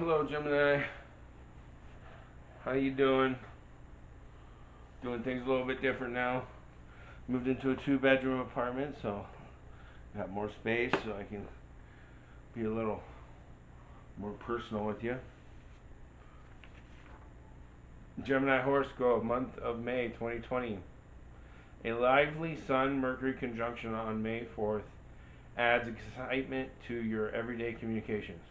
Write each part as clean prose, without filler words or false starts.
Hello, Gemini. How you doing? Doing things a little bit different now. Moved into a 2-bedroom apartment, so I got more space, so I can be a little more personal with you. Gemini horoscope, month of May 2020. A lively Sun-Mercury conjunction on May 4th adds excitement to your everyday communications.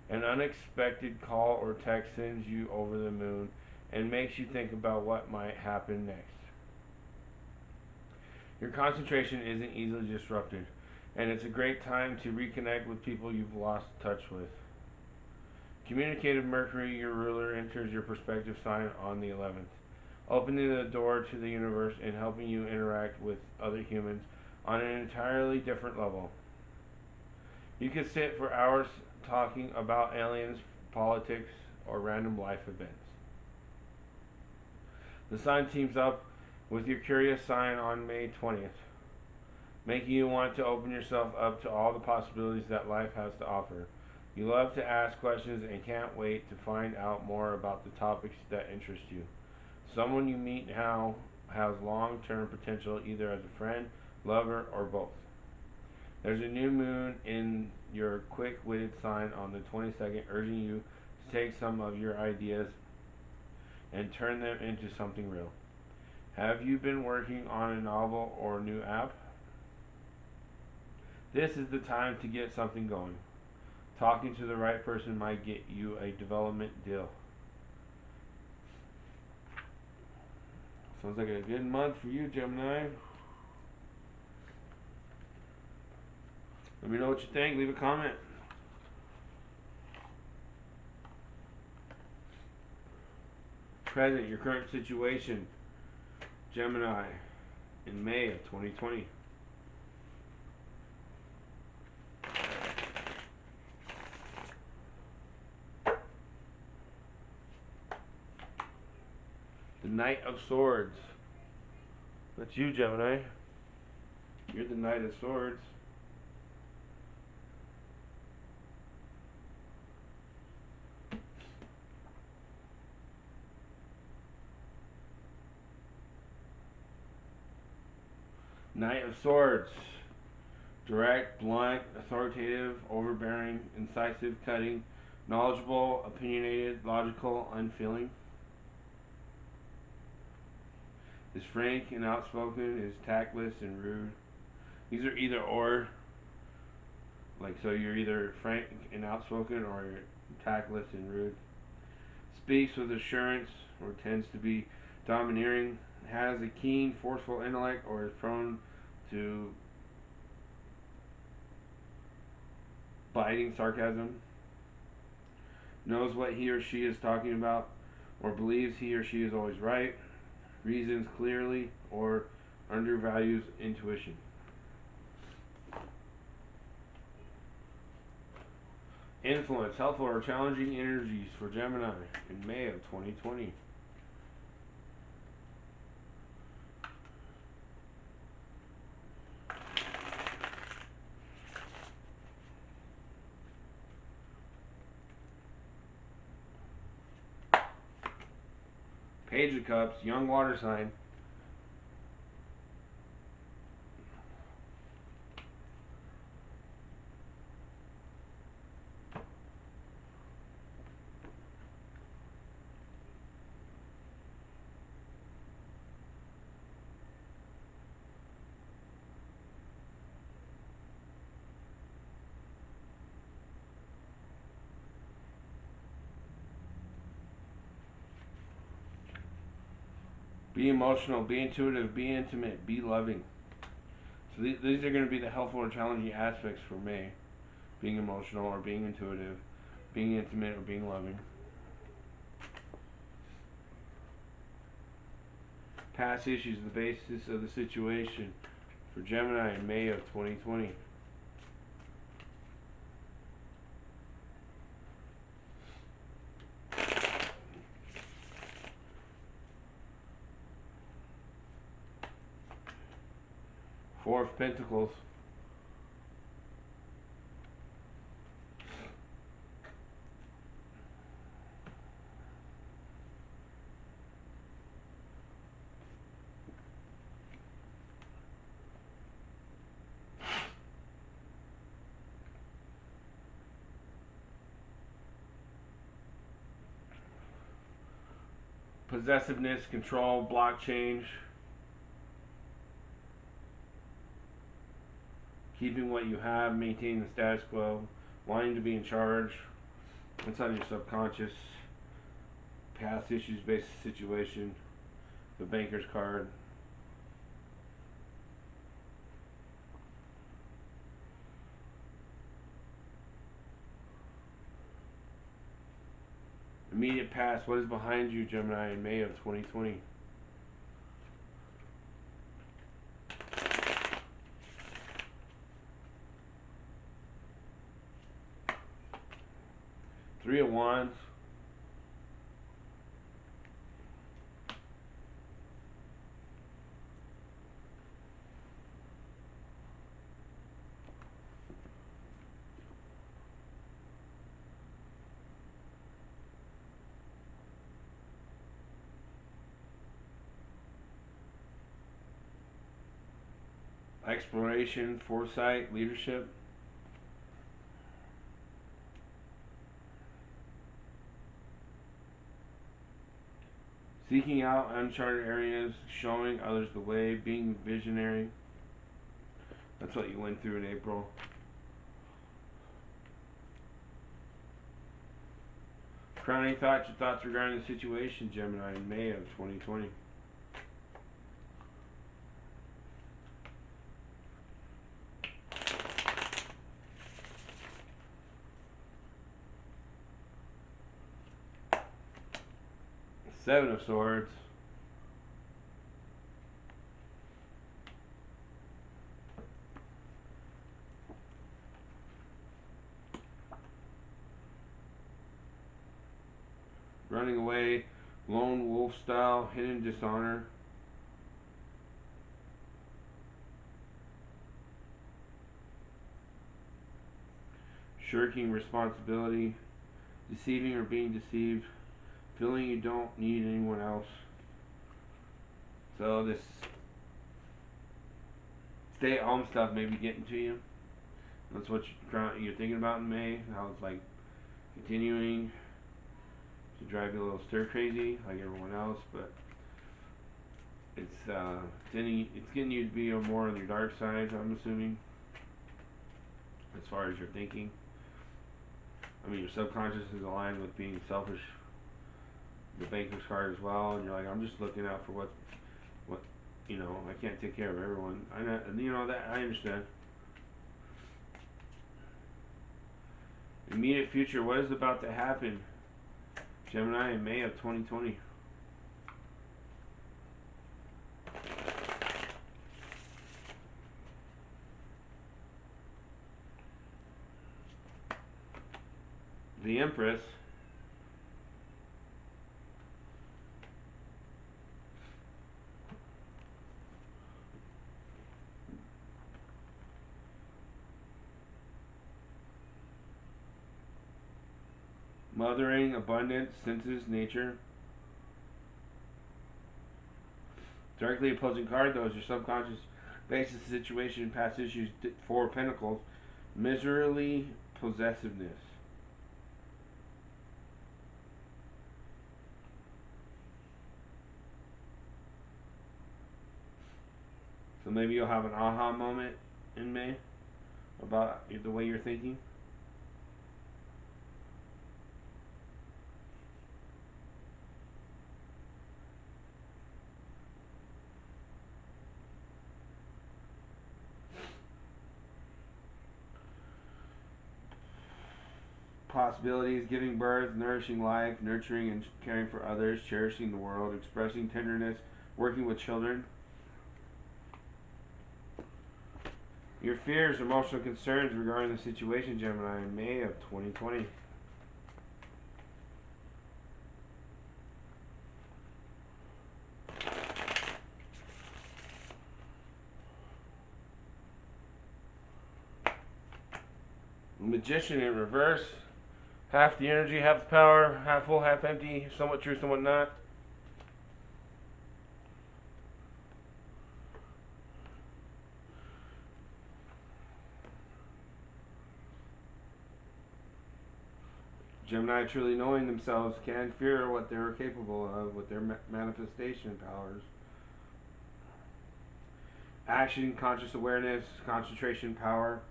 An unexpected call or text sends you over the moon and makes you think about what might happen next. Your concentration isn't easily disrupted, and it's a great time to reconnect with people you've lost touch with. Communicative Mercury, your ruler, enters your perspective sign on the 11th, opening the door to the universe and helping you interact with other humans on an entirely different level. You could sit for hours talking about aliens, politics, or random life events. The sign teams up with your curious sign on May 20th, making you want to open yourself up to all the possibilities that life has to offer. You love to ask questions and can't wait to find out more about the topics that interest you. Someone you meet now has long-term potential either as a friend, lover, or both. There's a new moon in your quick-witted sign on the 22nd, urging you to take some of your ideas and turn them into something real. Have you been working on a novel or new app? This is the time to get something going. Talking to the right person might get you a development deal. Sounds like a good month for you, Gemini. Let me know what you think. Leave a comment. Present, your current situation, Gemini, in May of 2020. The Knight of Swords. That's you, Gemini. You're the Knight of Swords. Knight of Swords. Direct, blunt, authoritative, overbearing, incisive, cutting, knowledgeable, opinionated, logical, unfeeling. Is frank and outspoken, is tactless and rude. These are either or. Like, so you're either frank and outspoken or you're tactless and rude. Speaks with assurance or tends to be domineering. Has a keen, forceful intellect or is prone to biting sarcasm. Knows what he or she is talking about or believes he or she is always right. Reasons clearly or undervalues intuition. Influence, helpful or challenging energies for Gemini in May of 2020. Page of Cups, young water sign. Be emotional, be intuitive, be intimate, be loving. So these are going to be the helpful or challenging aspects for May. Being emotional or being intuitive, being intimate or being loving. Past issues, the basis of the situation for Gemini in May of 2020. Four of Pentacles. Possessiveness, control, block change. Keeping what you have, maintaining the status quo, wanting to be in charge. Inside of your subconscious. Past issues based situation. The banker's card. Immediate past. What is behind you, Gemini, in May of 2020? Three of Wands. Exploration, foresight, leadership. Seeking out uncharted areas, showing others the way, being visionary. That's what you went through in April. Crowning thoughts, your thoughts regarding the situation, Gemini, in May of 2020. Seven of Swords. Running away, lone wolf style, hidden dishonor. Shirking responsibility, deceiving or being deceived, feeling you don't need anyone else. So this stay at home stuff may be getting to you. That's what you're thinking about in May. How it's like continuing to drive you a little stir crazy like everyone else, but it's getting you to be more on your dark side, I'm assuming, as far as your thinking. I mean, your subconscious is aligned with being selfish. The banker's card as well, and you're like, I'm just looking out for what I can't take care of everyone. I know, that I understand. Immediate future. What is about to happen, Gemini, in May of 2020? The Empress. Mothering, abundance, senses, nature. Directly opposing card, though, is your subconscious basis situation, past issues, Four of Pentacles. Miserly possessiveness. So maybe you'll have an aha moment in May about the way you're thinking. Possibilities: giving birth, nourishing life, nurturing and caring for others, cherishing the world, expressing tenderness, working with children. Your fears, emotional concerns regarding the situation, Gemini, in May of 2020. Magician in reverse. Half the energy, half the power, half full, half empty, somewhat true, somewhat not. Gemini, truly knowing themselves, can fear what they're capable of with their manifestation powers. Action, conscious awareness, concentration power.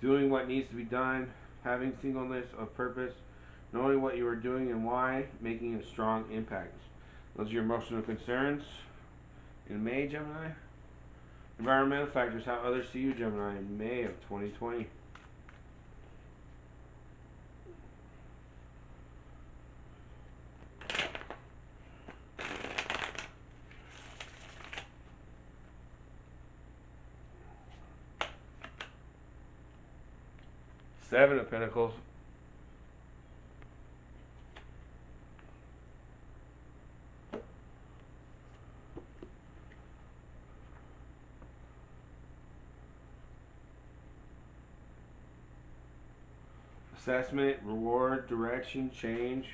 Doing what needs to be done, having singleness of purpose, knowing what you are doing and why, making a strong impact. Those are your emotional concerns. In May, Gemini. Environmental factors, how others see you, Gemini, in May of 2020. Seven of Pentacles. Assessment, reward, direction, change.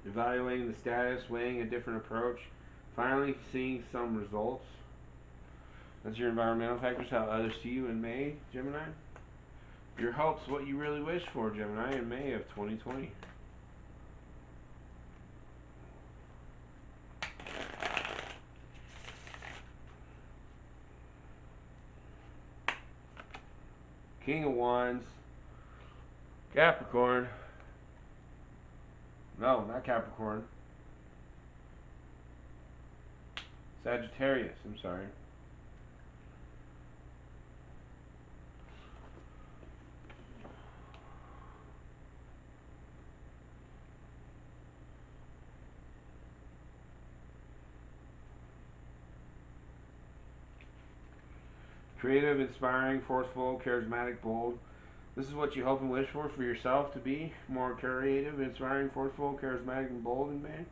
Evaluating the status, weighing a different approach, finally seeing some results. That's your environmental factors, how others see you in May, Gemini. Your hopes, what you really wish for, Gemini, in May of 2020. King of Wands, Capricorn. No, not Capricorn. Sagittarius, I'm sorry. Creative, inspiring, forceful, charismatic, bold. This is what you hope and wish for yourself to be. More creative, inspiring, forceful, charismatic, and bold in May.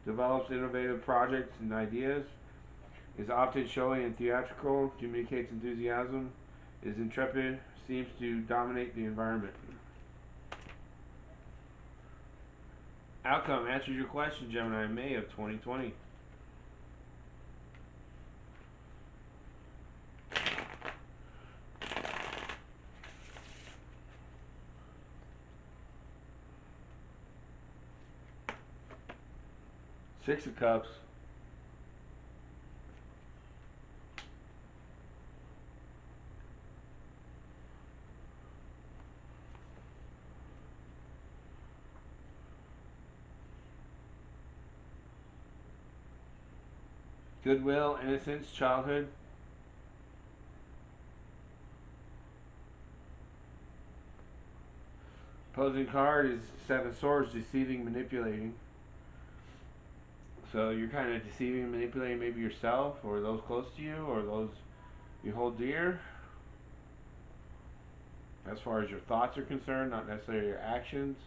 Develops innovative projects and ideas. Is often showy and theatrical. Communicates enthusiasm. Is intrepid. Seems to dominate the environment. Outcome answers your question, Gemini, in May of 2020. Six of Cups. Goodwill, innocence, childhood. Opposing card is Seven of Swords, deceiving, manipulating. So you're kind of deceiving and manipulating maybe yourself or those close to you or those you hold dear. As far as your thoughts are concerned, not necessarily your actions.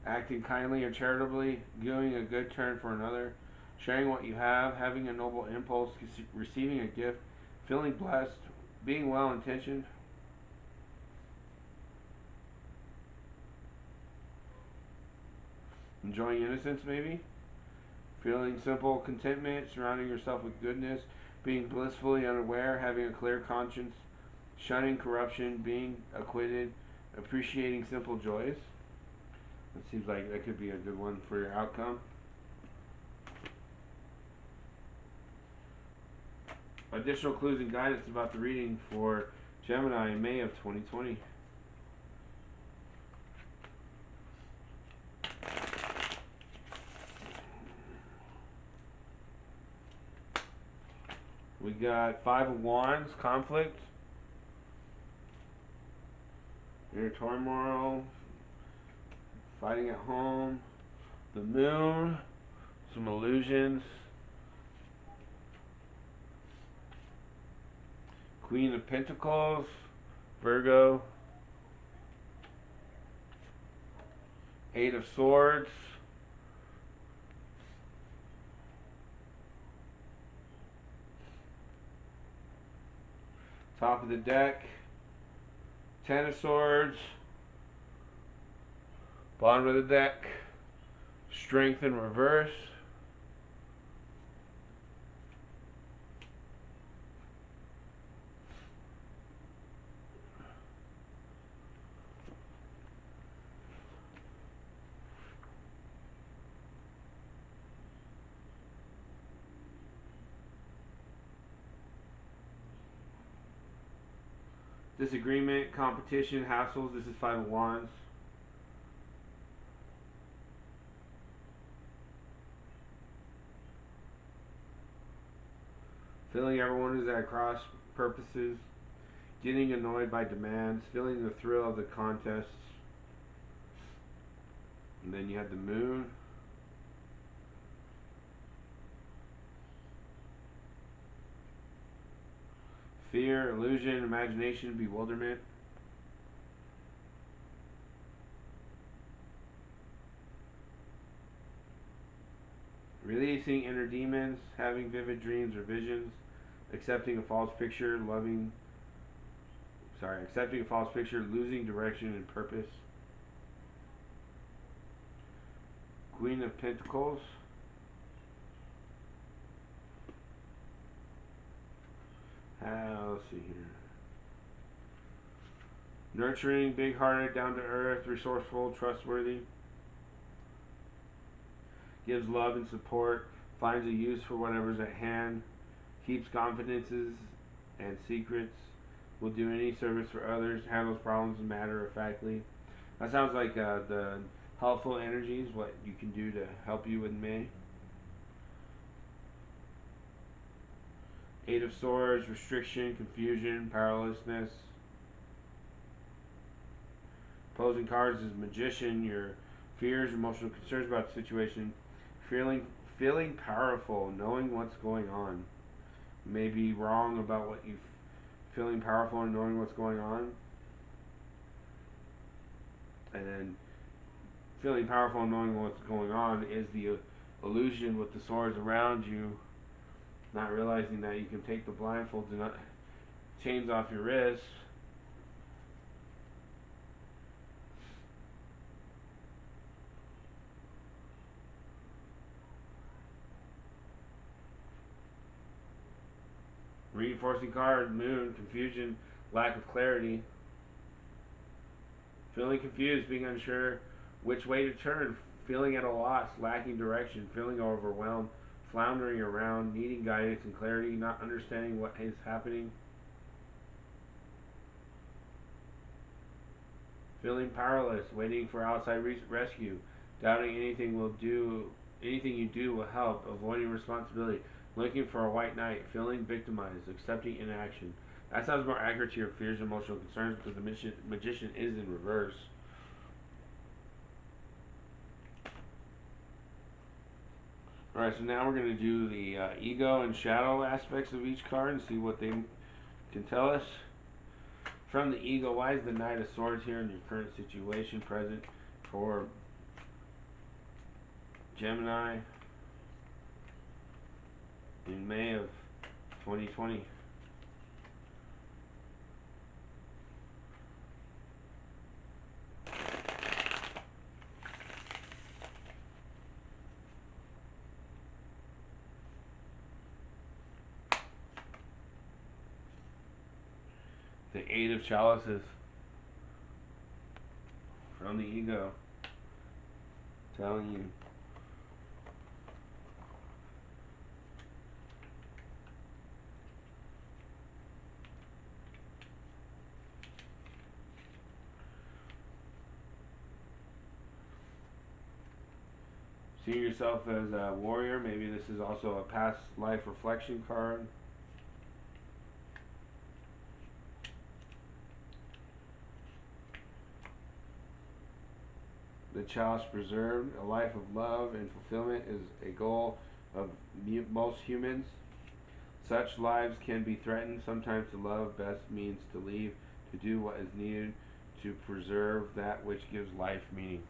Acting kindly or charitably, doing a good turn for another, sharing what you have, having a noble impulse, receiving a gift, feeling blessed, being well intentioned. Enjoying innocence maybe. Feeling simple contentment, surrounding yourself with goodness, being blissfully unaware, having a clear conscience, shunning corruption, being acquitted, appreciating simple joys. It seems like that could be a good one for your outcome. Additional clues and guidance about the reading for Gemini in May of 2020. We got Five of Wands, conflict, inner turmoil, fighting at home, the moon, some illusions, Queen of Pentacles, Virgo. Eight of Swords. Top of the deck, Ten of Swords. Bottom of the deck, Strength in reverse. Disagreement, competition, hassles. This is Five of Wands. Feeling everyone is at cross purposes. Getting annoyed by demands. Feeling the thrill of the contests. And then you have the Moon. Fear, illusion, imagination, bewilderment. Releasing inner demons, having vivid dreams or visions, accepting a false picture, accepting a false picture, losing direction and purpose. Queen of Pentacles. Let's see here. Nurturing, big-hearted, down-to-earth, resourceful, trustworthy. Gives love and support. Finds a use for whatever's at hand. Keeps confidences and secrets. Will do any service for others. Handles problems matter-of-factly. That sounds like the helpful energies, what you can do to help you with May. Eight of Swords, restriction, confusion, powerlessness. Opposing cards is Magician, your fears, emotional concerns about the situation. Feeling powerful, knowing what's going on. May be wrong about what you feeling powerful and knowing what's going on. And then feeling powerful and knowing what's going on is the illusion with the swords around you. Not realizing that you can take the blindfolds and chains off your wrists. Reinforcing card, Moon, confusion, lack of clarity. Feeling confused, being unsure which way to turn. Feeling at a loss, lacking direction, feeling overwhelmed. Floundering around, needing guidance and clarity, not understanding what is happening. Feeling powerless, waiting for outside rescue, doubting anything you do will help, avoiding responsibility, looking for a white knight, feeling victimized, accepting inaction. That sounds more accurate to your fears and emotional concerns because the magician is in reverse. Alright, so now we're going to do the ego and shadow aspects of each card and see what they can tell us. From the ego, why is the Knight of Swords here in your current situation present for Gemini in May of 2020? The Eight of Chalices from the ego, telling you see yourself as a warrior. Maybe this is also a past life reflection card. The chalice preserved. A life of love and fulfillment is a goal of most humans. Such lives can be threatened. Sometimes the love best means to leave, to do what is needed to preserve that which gives life meaning.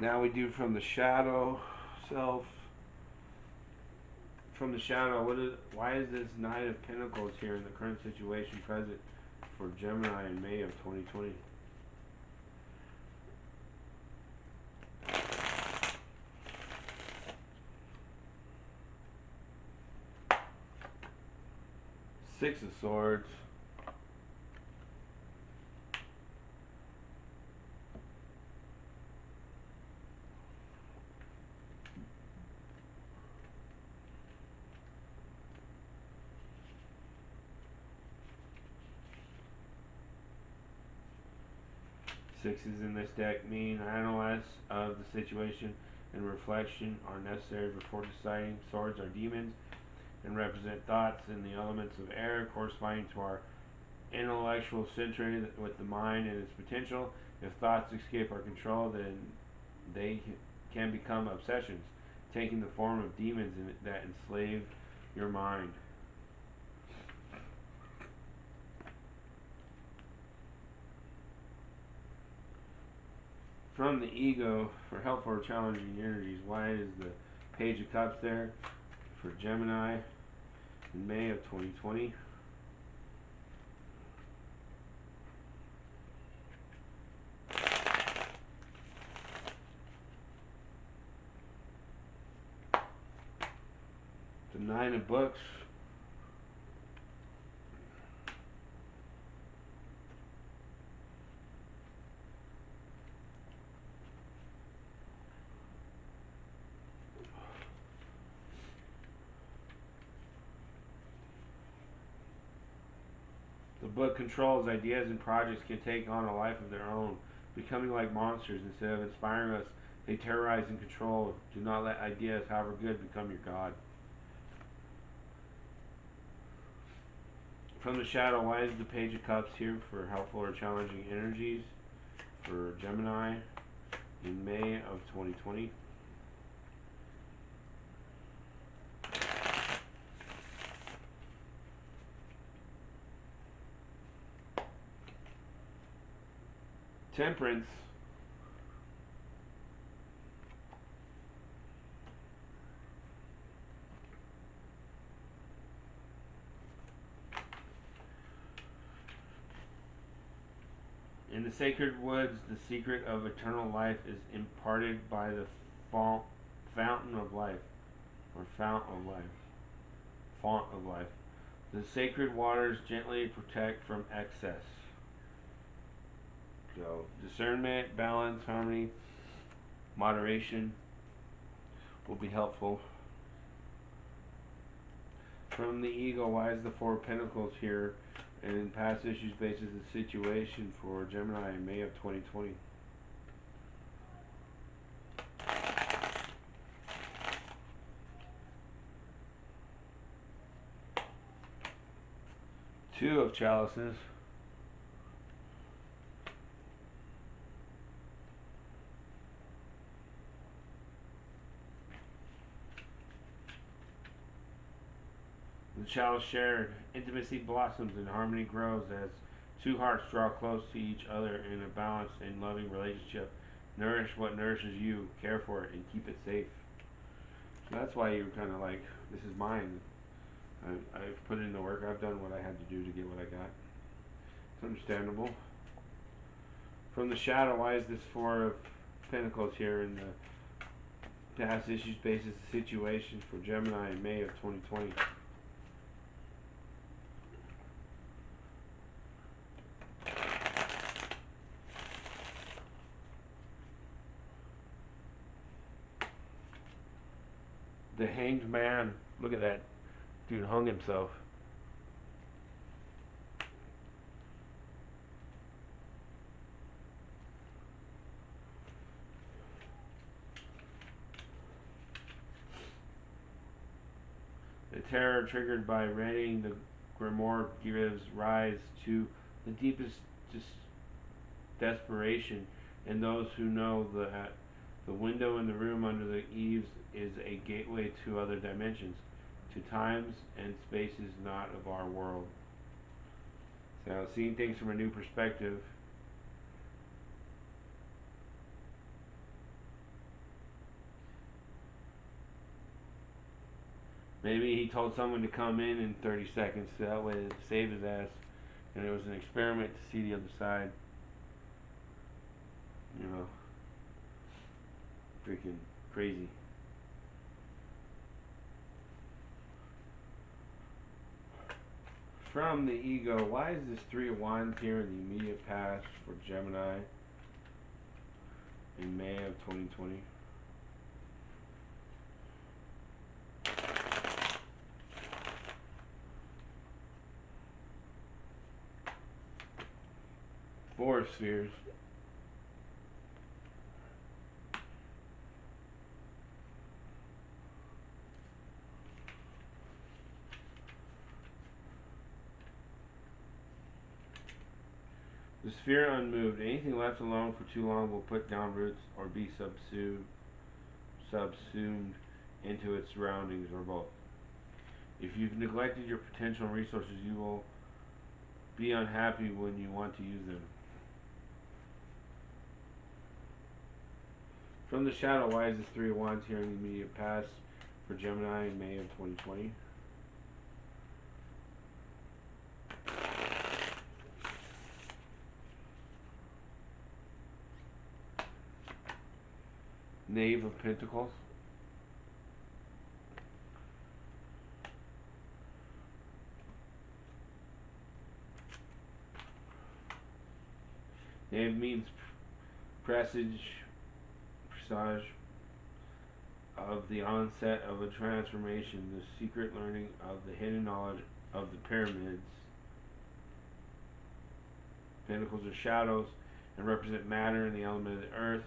Now we do from the shadow self. From the shadow, why is this Knight of Pentacles here in the current situation present for Gemini in May of 2020? Six of Swords. Sixes in this deck mean analysis of the situation and reflection are necessary before deciding. Swords are demons and represent thoughts in the elements of air corresponding to our intellectual century with the mind and its potential. If thoughts escape our control, then they can become obsessions, taking the form of demons that enslave your mind. From the ego, for helpful or challenging energies, why is the Page of Cups there for Gemini in May of 2020? The Nine of Books. The book controls ideas and projects can take on a life of their own, becoming like monsters. Instead of inspiring us, they terrorize and control. Do not let ideas, however good, become your God. From the shadow, why is the Page of Cups here for helpful or challenging energies for Gemini in May of 2020? Temperance. In the sacred woods, the secret of eternal life is imparted by the fountain of life, or fount of life. Font of life. The sacred waters gently protect from excess. So, discernment, balance, harmony, moderation will be helpful. From the ego, why is the Four of Pentacles here? And in past issues basis the situation for Gemini in May of 2020. Two of chalices. The chalice shared. Intimacy blossoms and harmony grows as two hearts draw close to each other in a balanced and loving relationship. Nourish what nourishes you, care for it, and keep it safe. So that's why you're kind of like, this is mine. I've put in the work. I've done what I had to do to get what I got. It's understandable. From the shadow, why is this Four of Pentacles here in the past issues basis situation for Gemini in May of 2020? The Hanged Man. Look at that. Dude hung himself. The terror triggered by reading the grimoire gives rise to the deepest desperation in those who know that the window in the room under the eaves is a gateway to other dimensions, to times and spaces not of our world. So, seeing things from a new perspective. Maybe he told someone to come in 30 seconds so that way to save his ass. And it was an experiment to see the other side. You know. Freaking crazy. From the ego, why is this Three of Wands here in the immediate past for Gemini in May of 2020? Four of Spheres. The sphere unmoved. Anything left alone for too long will put down roots or be subsumed into its surroundings, or both. If you've neglected your potential and resources, you will be unhappy when you want to use them. From the shadow, why is this Three of Wands here in the immediate past for Gemini in May of 2020? Knave of Pentacles. Knave means presage of the onset of a transformation, the secret learning of the hidden knowledge of the pyramids. Pentacles are shadows and represent matter and the element of the earth,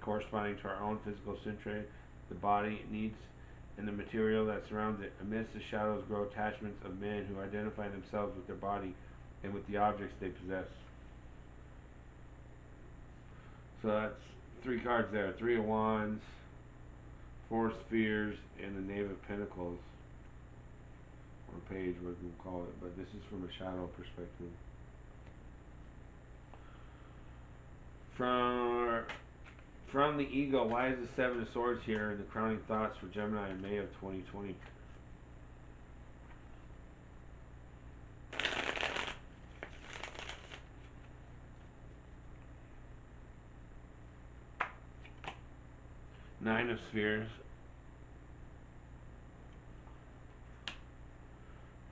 corresponding to our own physical centre, the body it needs, and the material that surrounds it. Amidst the shadows grow attachments of men who identify themselves with their body and with the objects they possess. So that's three cards there. Three of Wands, Four Spheres, and the Knave of Pentacles. Or page, what you call it. But this is from a shadow perspective. From the ego, why is the Seven of Swords here in the crowning thoughts for Gemini in May of 2020? Nine of Spheres.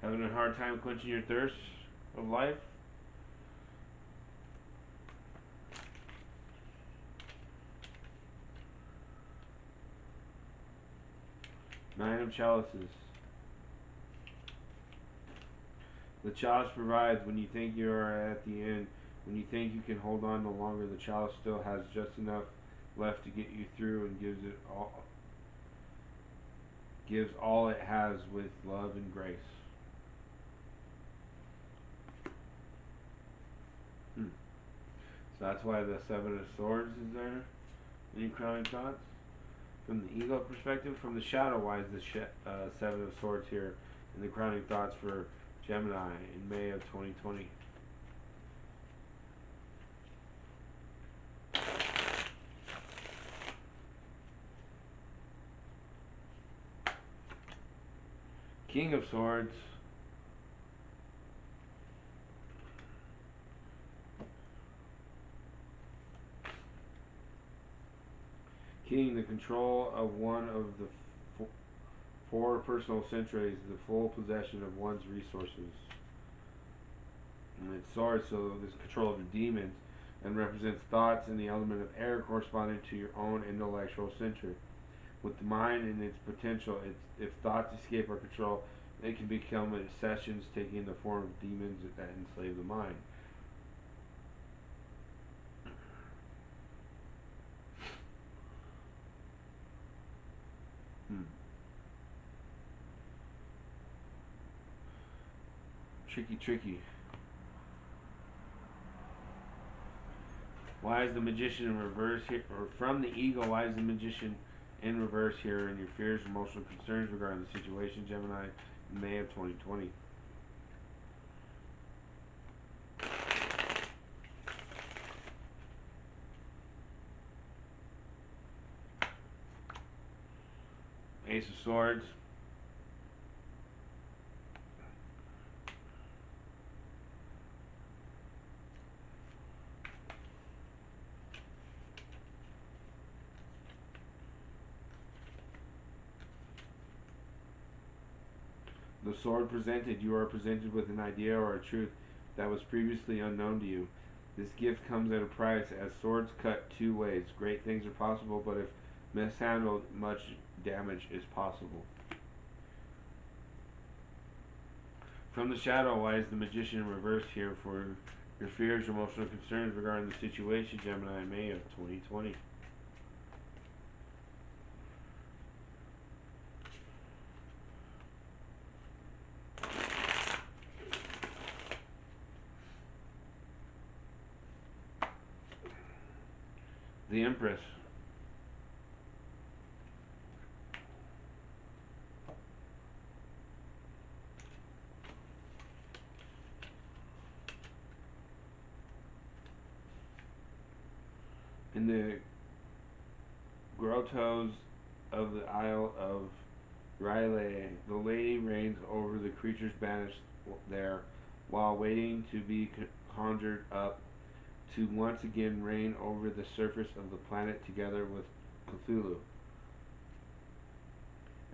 Having a hard time quenching your thirst of life? Nine of Chalices. The chalice provides when you think you are at the end. When you think you can hold on no longer, the chalice still has just enough left to get you through and gives all it has with love and grace. So that's why the Seven of Swords is there. Any crowning thoughts? From the ego perspective, from the shadow, why is the Seven of Swords here? And the crowning thoughts for Gemini in May of 2020. King of Swords. King, the control of one of the four personal centuries, the full possession of one's resources. And it's Swords, so this control of the demons, and represents thoughts and the element of air corresponding to your own intellectual center. With the mind and its potential, if thoughts escape our control, they can become obsessions taking the form of demons that enslave the mind. Tricky. Why is the Magician in reverse here? Or from the ego, why is the Magician in reverse here? And your fears, emotional concerns regarding the situation, Gemini, in May of 2020. Ace of Swords. The sword presented, you are presented with an idea or a truth that was previously unknown to you. This gift comes at a price, as swords cut two ways. Great things are possible, but if mishandled, much damage is possible. From the shadow, why is the Magician in reverse here? For your fears, emotional concerns regarding the situation, Gemini, in May of 2020. The Empress. In the grottos of the Isle of R'lyeh, the lady reigns over the creatures banished there, while waiting to be conjured up to once again reign over the surface of the planet together with Cthulhu.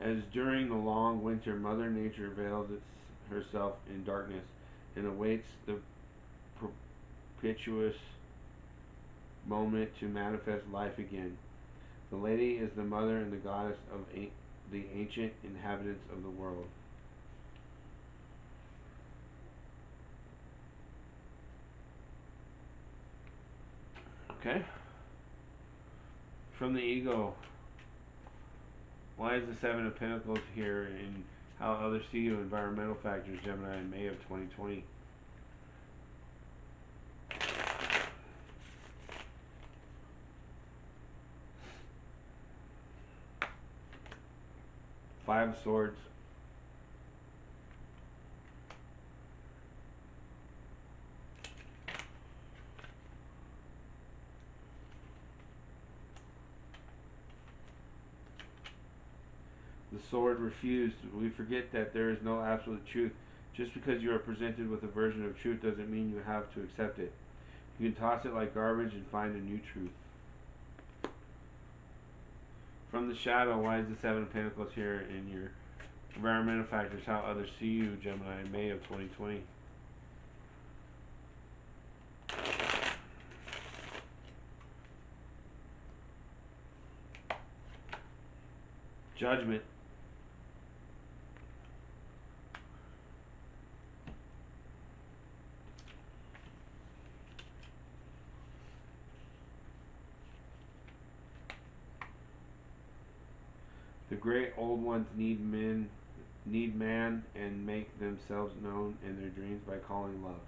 As during the long winter, Mother Nature veils herself in darkness and awaits the propitious moment to manifest life again. The lady is the mother and the goddess of the ancient inhabitants of the world. Okay? From the ego, why is the Seven of Pentacles here, and how others see you? Environmental factors, Gemini, in May of 2020. Five of Swords. The Sword refused. We forget that there is no absolute truth. Just because you are presented with a version of truth doesn't mean you have to accept it. You can toss it like garbage and find a new truth. From the shadow, why is the Seven of Pentacles here in your environmental factors? How others see you, Gemini, in May of 2020. Judgment. The great old ones need man and make themselves known in their dreams by calling love.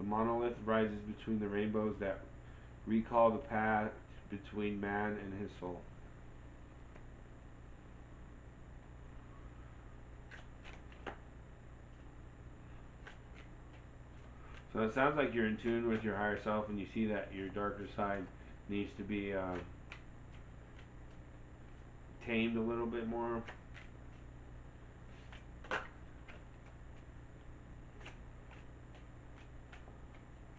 The monolith rises between the rainbows that recall the path between man and his soul. So it sounds like you're in tune with your higher self, and you see that your darker side needs to be tamed a little bit more.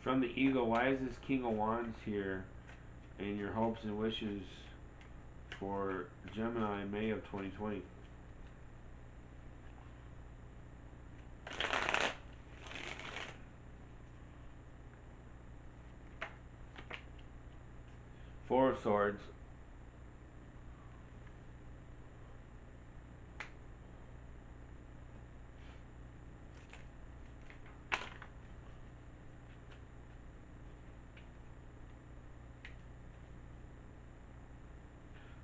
From the ego, why is this King of Wands here in your hopes and wishes for Gemini in May of 2020? Four of Swords.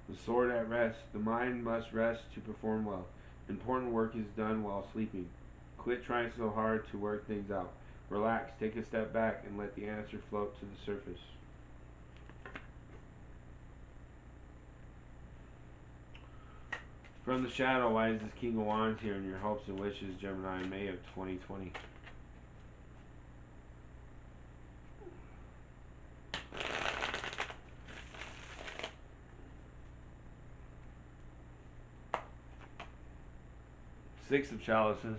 The Sword at rest. The mind must rest to perform well. Important work is done while sleeping. Quit trying so hard to work things out. Relax, take a step back, and let the answer float to the surface. From the shadow, why is this King of Wands here in your hopes and wishes, Gemini, in May of 2020? Six of Chalices.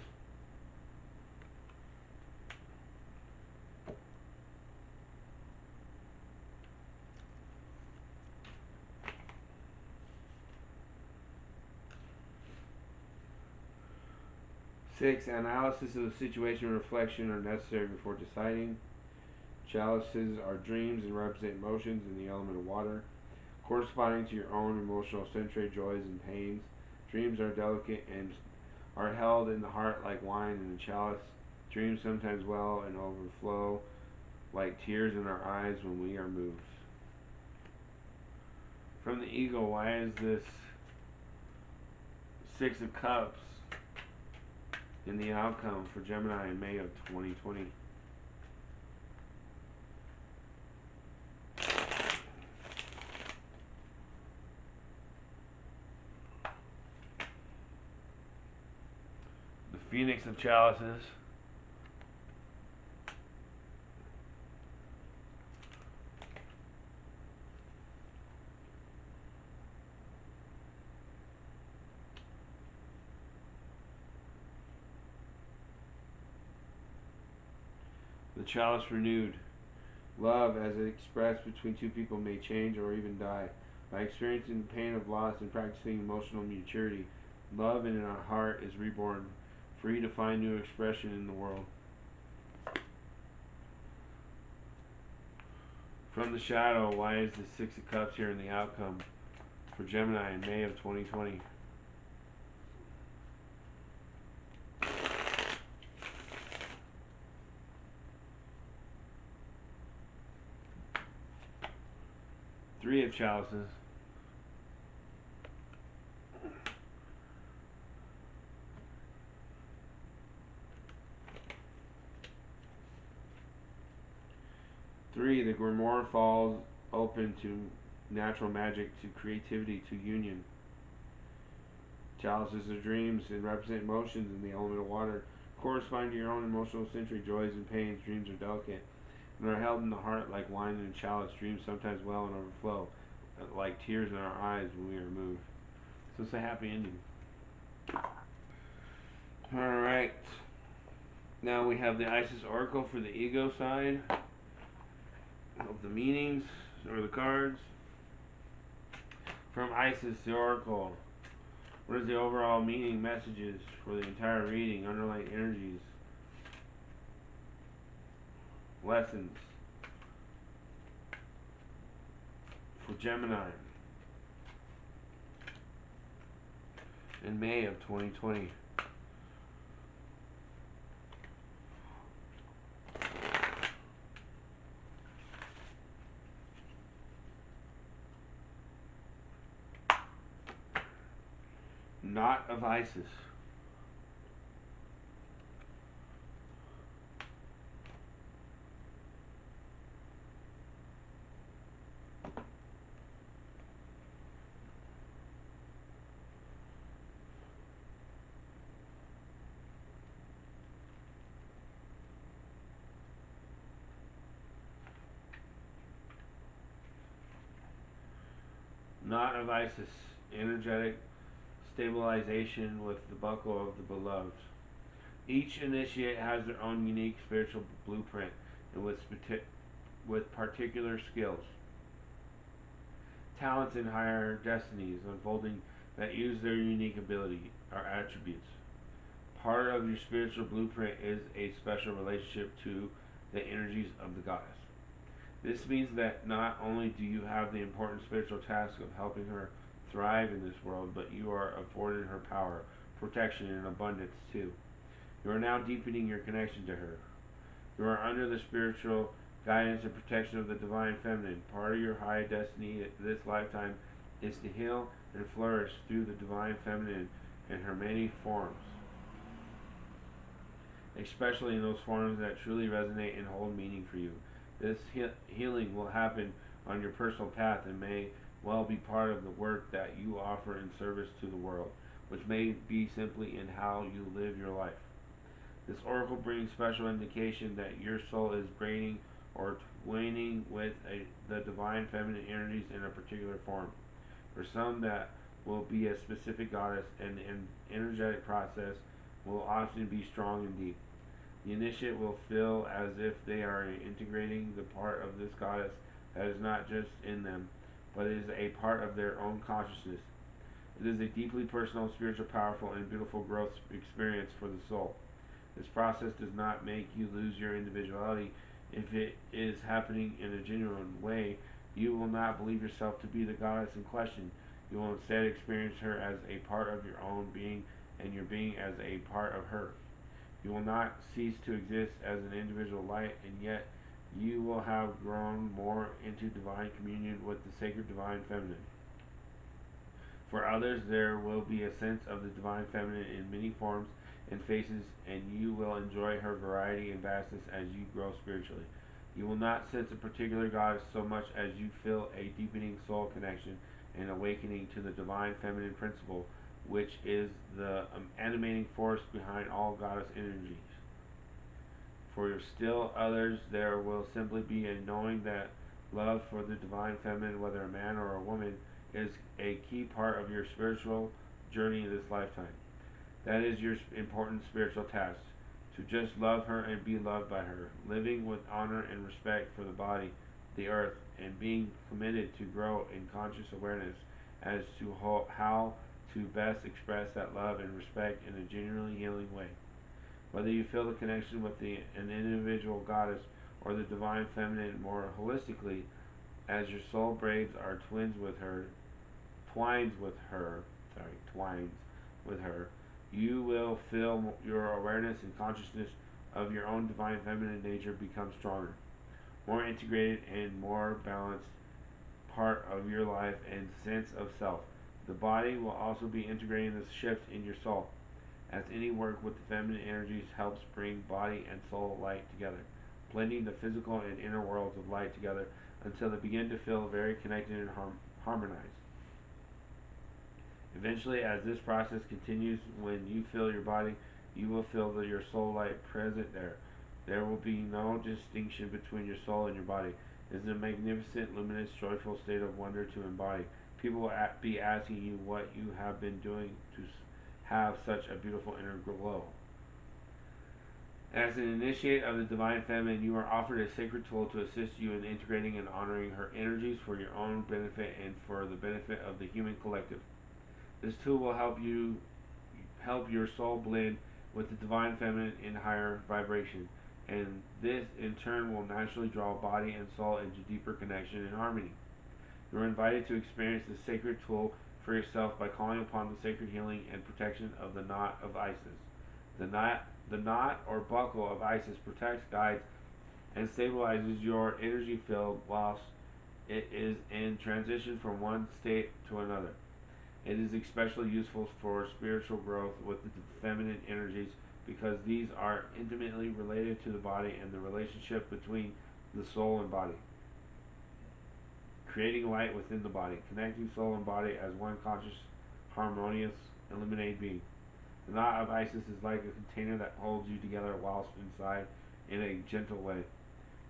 Six, analysis of the situation and reflection are necessary before deciding. Chalices are dreams and represent emotions in the element of water, corresponding to your own emotional century, joys and pains. Dreams are delicate and are held in the heart like wine in a chalice. Dreams sometimes well and overflow like tears in our eyes when we are moved. From the ego, why is this Six of Cups in the outcome for Gemini in May of 2020? The Phoenix of Chalices. The Chalice renewed. Love, as it expressed between two people, may change or even die. By experiencing the pain of loss and practicing emotional maturity, love in our heart is reborn, free to find new expression in the world. From the shadow, why is the Six of Cups here in the outcome for Gemini in May of 2020? Three of Chalices. Three, the grimoire falls open to natural magic, to creativity, to union. Chalices are dreams and represent emotions in the element of water, corresponding to your own emotional century, joys and pains. Dreams are delicate and are held in the heart like wine in a chalice. Dreams sometimes well and overflow, like tears in our eyes when we are moved. So it's a happy ending. Alright. Now we have the Isis Oracle for the ego side of the meanings, or the cards. From Isis, the Oracle. What is the overall meaning, messages for the entire reading, underlying energies, lessons for Gemini in May of 2020? Knot of Isis. of Isis, energetic stabilization with the buckle of the beloved. Each initiate has their own unique spiritual blueprint and with particular skills, talents, and higher destinies unfolding that use their unique ability or attributes. Part of your spiritual blueprint is a special relationship to the energies of the goddess. This means that not only do you have the important spiritual task of helping her thrive in this world, but you are afforded her power, protection, and abundance too. You are now deepening your connection to her. You are under the spiritual guidance and protection of the divine feminine. Part of your high destiny this lifetime is to heal and flourish through the divine feminine in her many forms, especially in those forms that truly resonate and hold meaning for you. This healing will happen on your personal path and may well be part of the work that you offer in service to the world, which may be simply in how you live your life. This oracle brings special indication that your soul is braining or twinning with the divine feminine energies in a particular form. For some, that will be a specific goddess, and the energetic process will often be strong and deep. The initiate will feel as if they are integrating the part of this goddess that is not just in them, but is a part of their own consciousness. It is a deeply personal, spiritual, powerful, and beautiful growth experience for the soul. This process does not make you lose your individuality. If it is happening in a genuine way, you will not believe yourself to be the goddess in question. You will instead experience her as a part of your own being and your being as a part of her. You will not cease to exist as an individual light, and yet you will have grown more into divine communion with the sacred divine feminine. For others, there will be a sense of the divine feminine in many forms and faces, and you will enjoy her variety and vastness as you grow spiritually. You will not sense a particular goddess so much as you feel a deepening soul connection and awakening to the divine feminine principle, which is the animating force behind all goddess energies. For still others, there will simply be a knowing that love for the divine feminine, whether a man or a woman, is a key part of your spiritual journey in this lifetime. That is your important spiritual task, to just love her and be loved by her, living with honor and respect for the body, the earth, and being committed to grow in conscious awareness as to how to best express that love and respect in a genuinely healing way. Whether you feel the connection with an individual goddess or the divine feminine more holistically, as your soul braids are twines with her, you will feel your awareness and consciousness of your own divine feminine nature become stronger, more integrated, and more balanced part of your life and sense of self. The body will also be integrating this shift in your soul, as any work with the feminine energies helps bring body and soul light together, blending the physical and inner worlds of light together until they begin to feel very connected and harmonized. Eventually, as this process continues, when you feel your body, you will feel your soul light present there. There will be no distinction between your soul and your body. It is a magnificent, luminous, joyful state of wonder to embody. People will be asking you what you have been doing to have such a beautiful inner glow. As an initiate of the divine feminine, you are offered a sacred tool to assist you in integrating and honoring her energies for your own benefit and for the benefit of the human collective. This tool will help your soul blend with the divine feminine in higher vibration, and this in turn will naturally draw body and soul into deeper connection and harmony. You are invited to experience this sacred tool for yourself by calling upon the sacred healing and protection of the knot of Isis. The knot or buckle of Isis protects, guides, and stabilizes your energy field whilst it is in transition from one state to another. It is especially useful for spiritual growth with the feminine energies because these are intimately related to the body and the relationship between the soul and body. Creating light within the body, connecting soul and body as one conscious, harmonious, illuminated being. The knot of Isis is like a container that holds you together whilst inside in a gentle way.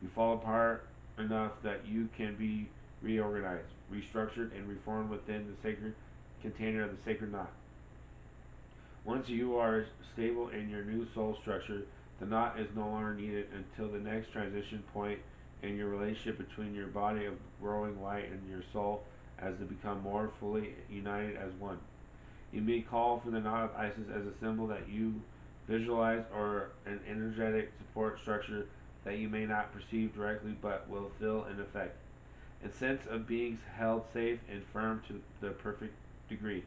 You fall apart enough that you can be reorganized, restructured, and reformed within the sacred container of the sacred knot. Once you are stable in your new soul structure, the knot is no longer needed until the next transition point in your relationship between your body of growing light and your soul as they become more fully united as one. You may call for the knot of Isis as a symbol that you visualize or an energetic support structure that you may not perceive directly but will feel in effect. A sense of being held safe and firm to the perfect degree.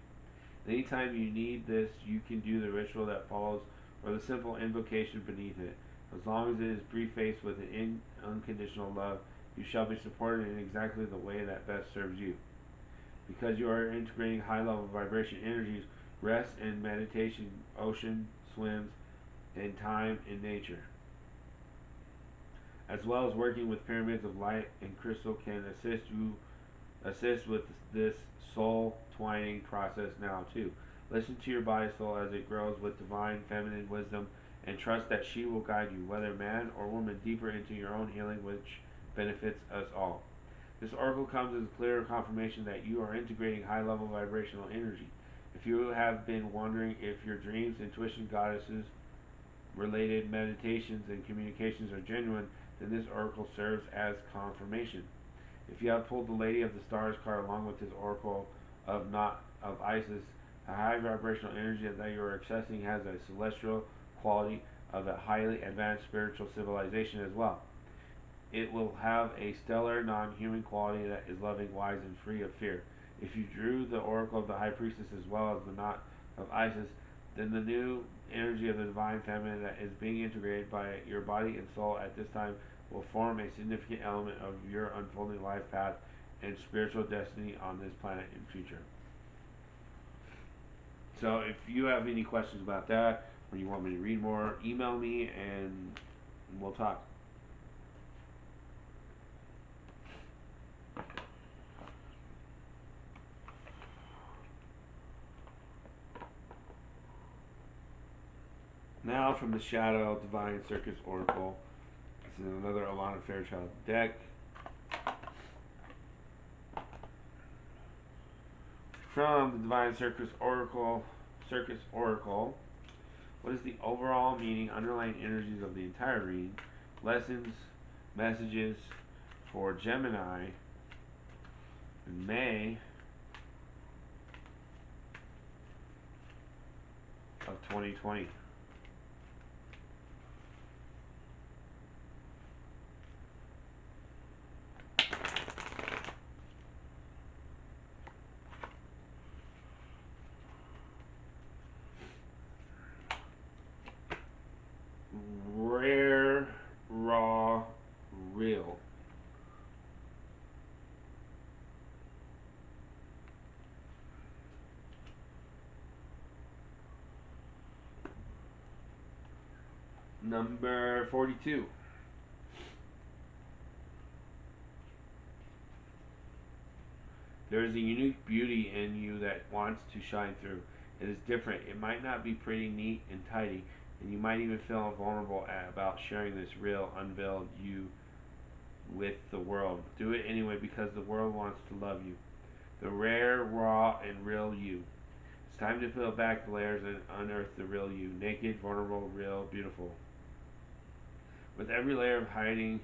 Anytime you need this, you can do the ritual that follows or the simple invocation beneath it. As long as it is prefaced with an unconditional love, you shall be supported in exactly the way that best serves you. Because you are integrating high level vibration energies, rest and meditation, ocean, swims, and time in nature, as well as working with pyramids of light and crystal can assist with this soul twining process now too. Listen to your body soul as it grows with divine feminine wisdom and trust that she will guide you, whether man or woman, deeper into your own healing which benefits us all. This oracle comes as a clear confirmation that you are integrating high level vibrational energy. If you have been wondering if your dreams, intuition, goddesses, related meditations, and communications are genuine, then this oracle serves as confirmation. If you have pulled the Lady of the Stars card along with this oracle of Knot of Isis, the high vibrational energy that you are accessing has a celestial quality of a highly advanced spiritual civilization as well. It will have a stellar, non-human quality that is loving, wise, and free of fear. If you drew the oracle of the High Priestess as well as the Knot of Isis, then the new energy of the Divine Feminine that is being integrated by your body and soul at this time will form a significant element of your unfolding life path and spiritual destiny on this planet in future. So if you have any questions about that, or you want me to read more, email me and we'll talk. Now from the Shadow Divine Circus Oracle. This is another Alana Fairchild deck. From the Divine Circus Oracle, what is the overall meaning, underlying energies of the entire reading, lessons, messages for Gemini in May of 2020? Rare, raw, real. Number 42. There is a unique beauty in you that wants to shine through. It is different. It might not be pretty, neat, and tidy, and you might even feel vulnerable about sharing this real, unveiled you with the world. Do it anyway because the world wants to love you. The rare, raw, and real you. It's time to peel back the layers and unearth the real you. Naked, vulnerable, real, beautiful. With every layer of hiding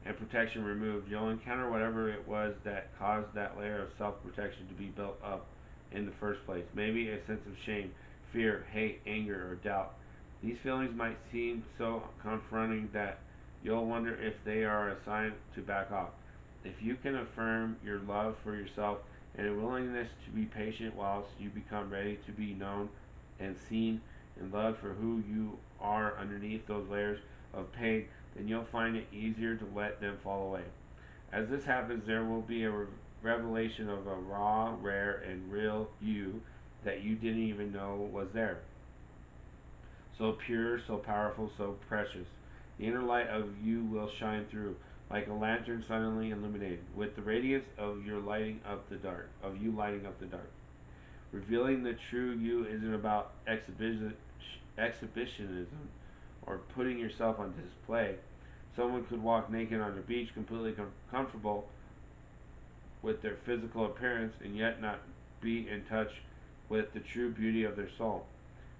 and protection removed, you'll encounter whatever it was that caused that layer of self-protection to be built up in the first place. Maybe a sense of shame, fear, hate, anger, or doubt. These feelings might seem so confronting that you'll wonder if they are a sign to back off. If you can affirm your love for yourself and a willingness to be patient whilst you become ready to be known and seen and loved for who you are underneath those layers of pain, then you'll find it easier to let them fall away. As this happens, there will be a revelation of a raw, rare, and real you that you didn't even know was there. So pure, so powerful, so precious. The inner light of you will shine through, like a lantern suddenly illuminated, with the radiance of your lighting up the dark, of you lighting up the dark. Revealing the true you isn't about exhibitionism or putting yourself on display. Someone could walk naked on the beach, completely comfortable, with their physical appearance and yet not be in touch with the true beauty of their soul.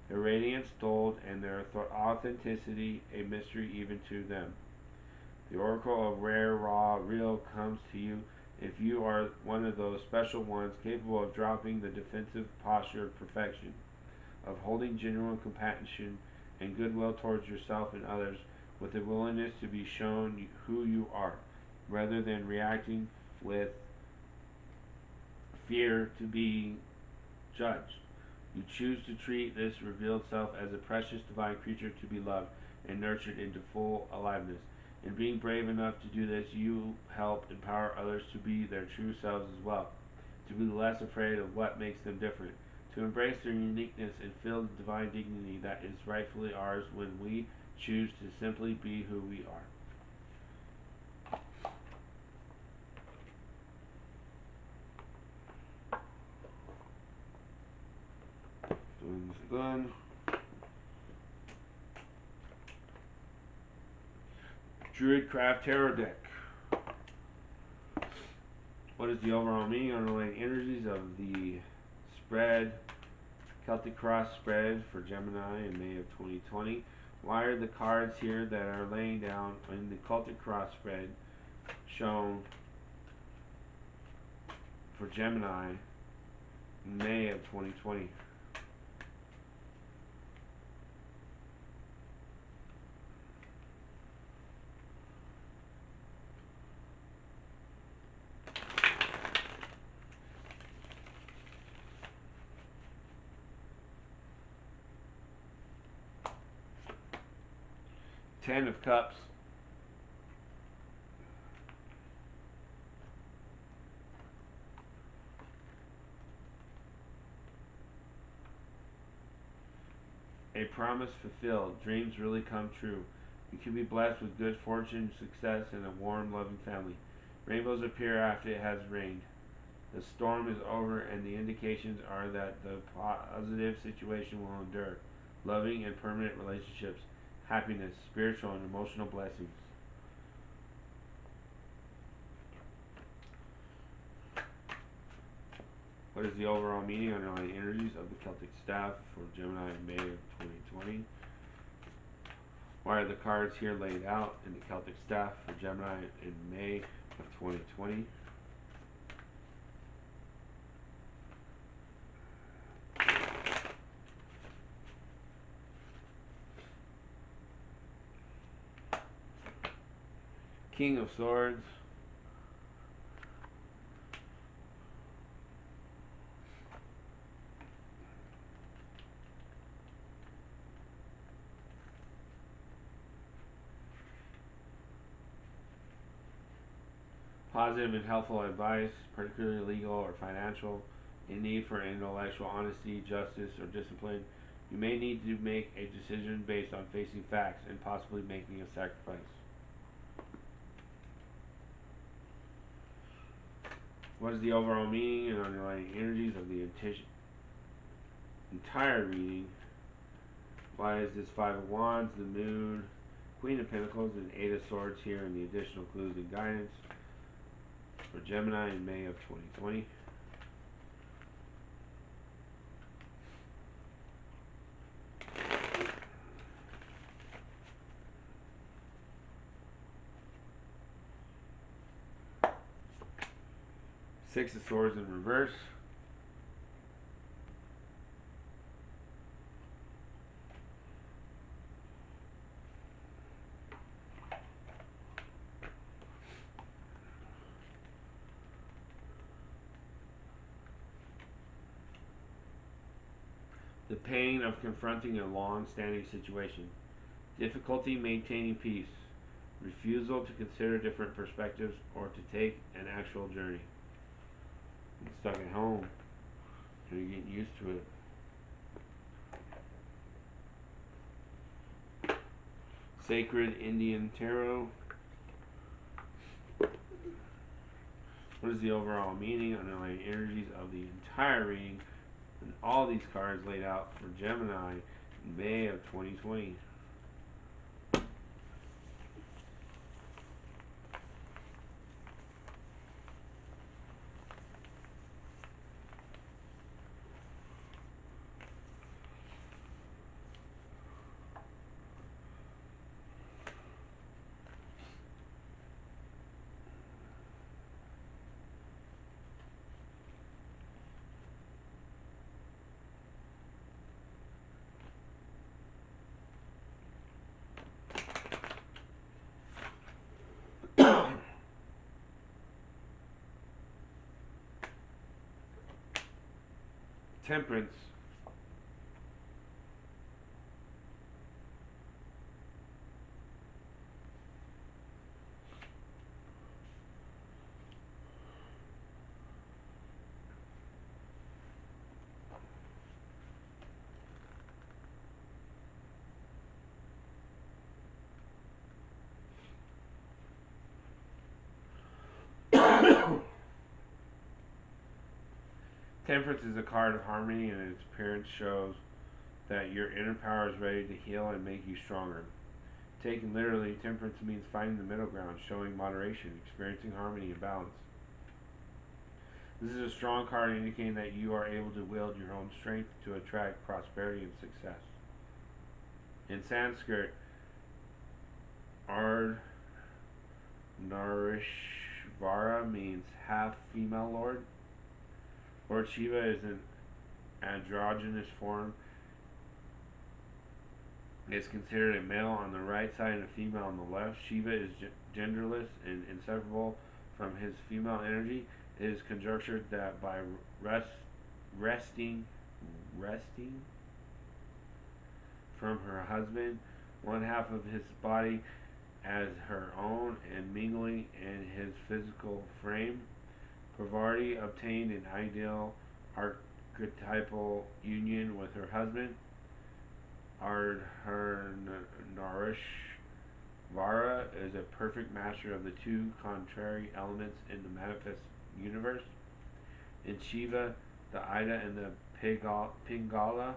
Their radiance dulled and their authenticity a mystery even to them. The oracle of rare, raw, real comes to you if you are one of those special ones capable of dropping the defensive posture of perfection, of holding genuine compassion and goodwill towards yourself and others with a willingness to be shown who you are, rather than reacting with fear to be judged. You choose to treat this revealed self as a precious divine creature to be loved and nurtured into full aliveness. In being brave enough to do this, you help empower others to be their true selves as well, to be less afraid of what makes them different, to embrace their uniqueness and feel the divine dignity that is rightfully ours when we choose to simply be who we are. Doing this again. Druidcraft Tarot deck. What is the overall meaning, underlying energies of the spread, Celtic Cross spread for Gemini in May of 2020? Why are the cards here that are laying down in the Celtic Cross spread shown for Gemini in May of 2020? Ten of Cups. A promise fulfilled. Dreams really come true. You can be blessed with good fortune, success, and a warm, loving family. Rainbows appear after it has rained. The storm is over, and the indications are that the positive situation will endure. Loving and permanent relationships, happiness, spiritual and emotional blessings. What is the overall meaning, underlying energies of the Celtic staff for Gemini in May of 2020? Why are the cards here laid out in the Celtic staff for Gemini in May of 2020? King of Swords. Positive and helpful advice, particularly legal or financial, in need for intellectual honesty, justice, or discipline. You may need to make a decision based on facing facts and possibly making a sacrifice. What is the overall meaning and underlying energies of the entire reading? Why is this Five of Wands, the Moon, Queen of Pentacles, and Eight of Swords here in the additional clues and guidance for Gemini in May of 2020? Six of Swords in reverse. The pain of confronting a long-standing situation. Difficulty maintaining peace. Refusal to consider different perspectives or to take an actual journey. Stuck at home. So you're getting used to it. Sacred Indian Tarot. What is the overall meaning, underlying energies of the entire reading, and all these cards laid out for Gemini in May of 2020? Temperance. Temperance is a card of harmony, and its appearance shows that your inner power is ready to heal and make you stronger. Taken literally, temperance means finding the middle ground, showing moderation, experiencing harmony and balance. This is a strong card indicating that you are able to wield your own strength to attract prosperity and success. In Sanskrit, Ardnarishvara means half female lord. Lord Shiva is an androgynous form. Is considered a male on the right side and a female on the left. Shiva is genderless and inseparable from his female energy. It is conjectured that by resting from her husband, one half of his body as her own, and mingling in his physical frame, Parvati obtained an ideal archetypal union with her husband. Ardharnarishvara is a perfect master of the two contrary elements in the manifest universe. In Shiva, the Ida and the Pingala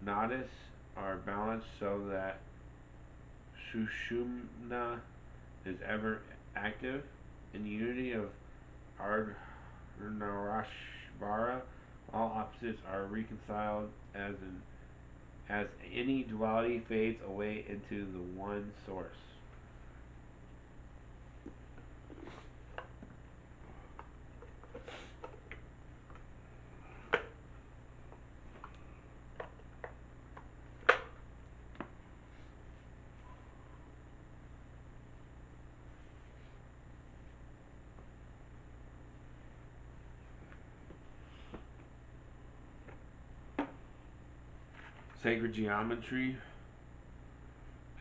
nadis are balanced so that Sushumna is ever active. In the unity of Ardnarishvara, all opposites are reconciled as any duality fades away into the one source. Sacred Geometry,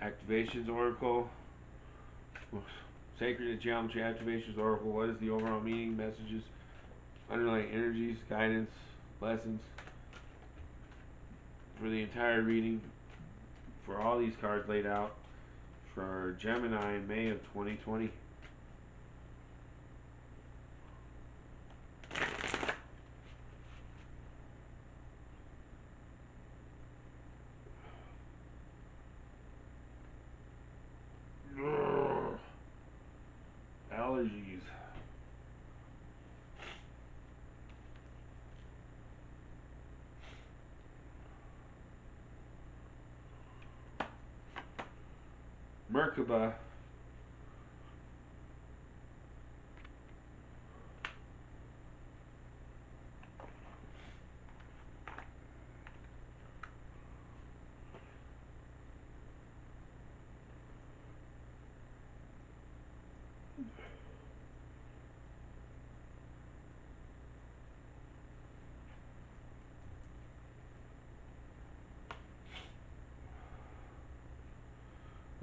Activations Oracle. Sacred Geometry Activations Oracle. What is the overall meaning, messages, underlying energies, guidance, lessons for the entire reading for all these cards laid out for Gemini in May of 2020. Allergies. Merkaba.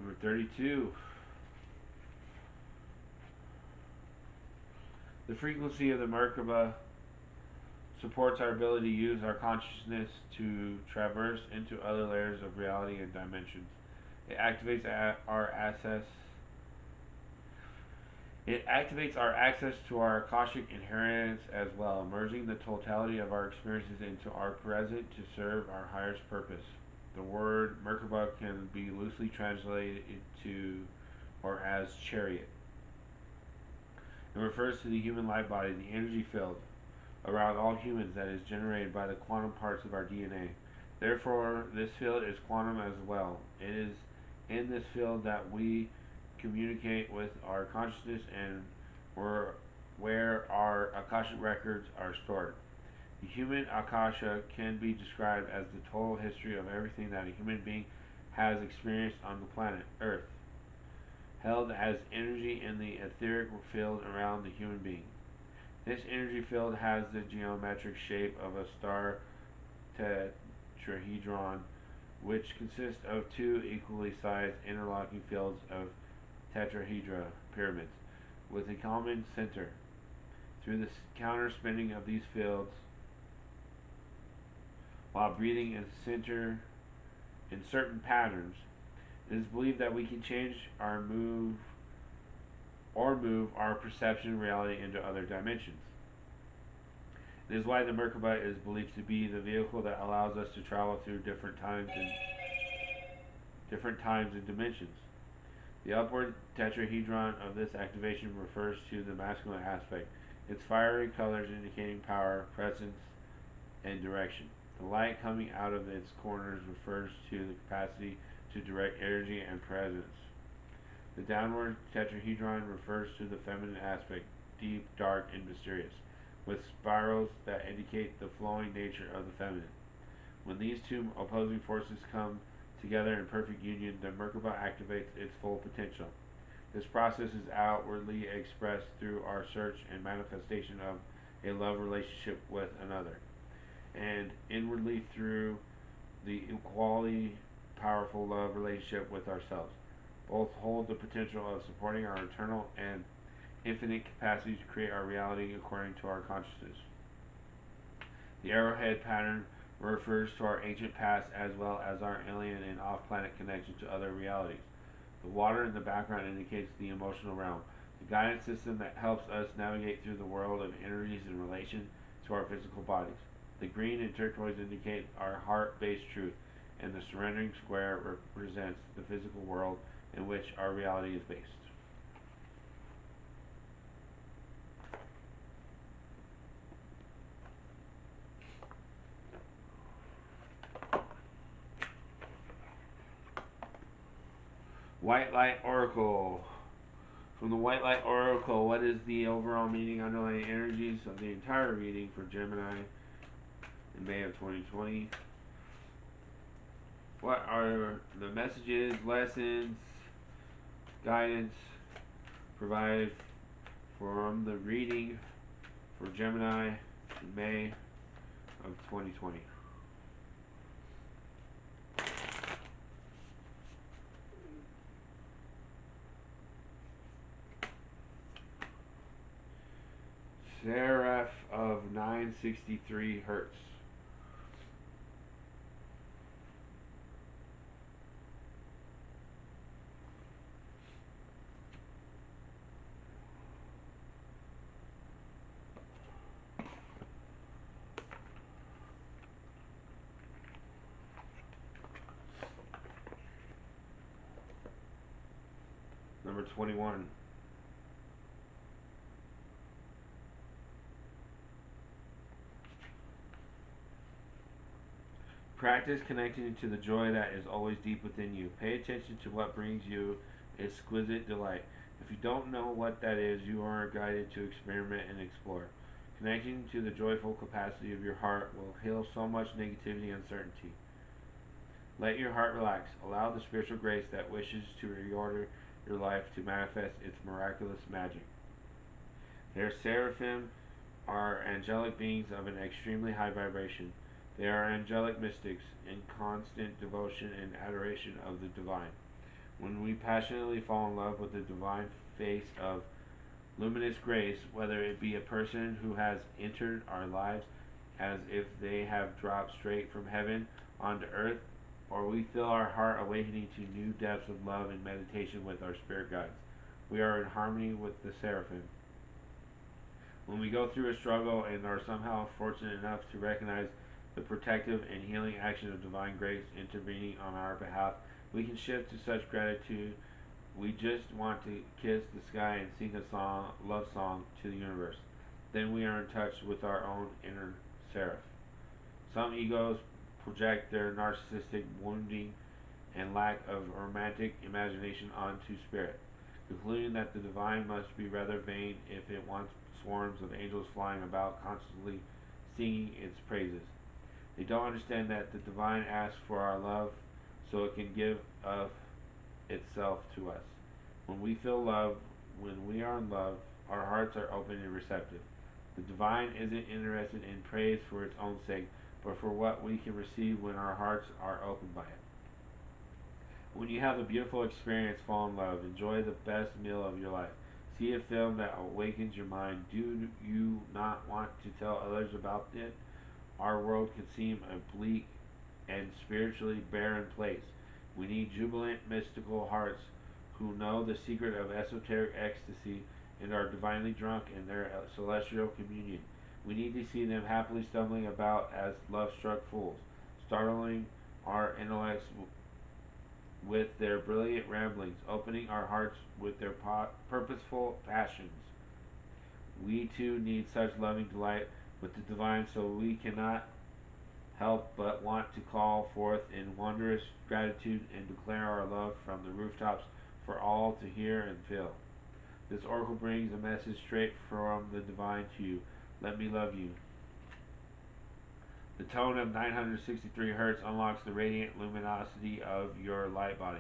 Number 32. The frequency of the Merkaba supports our ability to use our consciousness to traverse into other layers of reality and dimensions. It activates our access. It activates our access to our Akashic inheritance as well, merging the totality of our experiences into our present to serve our highest purpose. The word Merkaba can be loosely translated to or as chariot. It refers to the human light body, the energy field around all humans that is generated by the quantum parts of our DNA. Therefore, this field is quantum as well. It is in this field that we communicate with our consciousness and where our Akashic records are stored. The human Akasha can be described as the total history of everything that a human being has experienced on the planet Earth, held as energy in the etheric field around the human being. This energy field has the geometric shape of a star tetrahedron, which consists of two equally sized interlocking fields of tetrahedra pyramids with a common center. Through the counter spinning of these fields, while breathing in center in certain patterns, it is believed that we can change our move our perception of reality into other dimensions. It is why the Merkaba is believed to be the vehicle that allows us to travel through different times and dimensions. The upward tetrahedron of this activation refers to the masculine aspect, its fiery colors indicating power, presence, and direction. The light coming out of its corners refers to the capacity to direct energy and presence. The downward tetrahedron refers to the feminine aspect, deep, dark, and mysterious, with spirals that indicate the flowing nature of the feminine. When these two opposing forces come together in perfect union, the Merkaba activates its full potential. This process is outwardly expressed through our search and manifestation of a love relationship with another, and inwardly through the equally powerful love relationship with ourselves. Both hold the potential of supporting our internal and infinite capacity to create our reality according to our consciousness. The arrowhead pattern refers to our ancient past as well as our alien and off-planet connection to other realities. The water in the background indicates the emotional realm, the guidance system that helps us navigate through the world of energies in relation to our physical bodies. The green and turquoise indicate our heart-based truth, and the surrendering square represents the physical world in which our reality is based. White Light Oracle. From the White Light Oracle, what is the overall meaning, underlying energies of the entire reading for Gemini in May of 2020? What are the messages, lessons, guidance provided from the reading for Gemini in May of 2020? Seraph of 963 hertz. Number 21. Practice connecting to the joy that is always deep within you. Pay attention to what brings you exquisite delight. If you don't know what that is, you are guided to experiment and explore. Connecting to the joyful capacity of your heart will heal so much negativity and uncertainty. Let your heart relax. Allow the spiritual grace that wishes to reorder your life to manifest its miraculous magic. Their seraphim are angelic beings of an extremely high vibration. They are angelic mystics in constant devotion and adoration of the divine. When we passionately fall in love with the divine face of luminous grace, whether it be a person who has entered our lives as if they have dropped straight from heaven onto earth, or we feel our heart awakening to new depths of love and meditation with our spirit guides, we are in harmony with the seraphim. When we go through a struggle and are somehow fortunate enough to recognize the protective and healing action of divine grace intervening on our behalf, we can shift to such gratitude. We just want to kiss the sky and sing a love song to the universe. Then we are in touch with our own inner seraph. Some egos project their narcissistic wounding and lack of romantic imagination onto spirit, concluding that the divine must be rather vain if it wants swarms of angels flying about constantly singing its praises. They don't understand that the divine asks for our love so it can give of itself to us. When we feel love, when we are in love, our hearts are open and receptive. The divine isn't interested in praise for its own sake, but for what we can receive when our hearts are opened by it. When you have a beautiful experience, fall in love, enjoy the best meal of your life, see a film that awakens your mind, do you not want to tell others about it? Our world can seem a bleak and spiritually barren place. We need jubilant, mystical hearts who know the secret of esoteric ecstasy and are divinely drunk in their celestial communion. We need to see them happily stumbling about as love struck fools, startling our intellects with their brilliant ramblings, opening our hearts with their purposeful passions. We too need such loving delight with the divine, so we cannot help but want to call forth in wondrous gratitude and declare our love from the rooftops for all to hear and feel. This oracle brings a message straight from the divine to you. Let me love you. The tone of 963 Hz unlocks the radiant luminosity of your light body.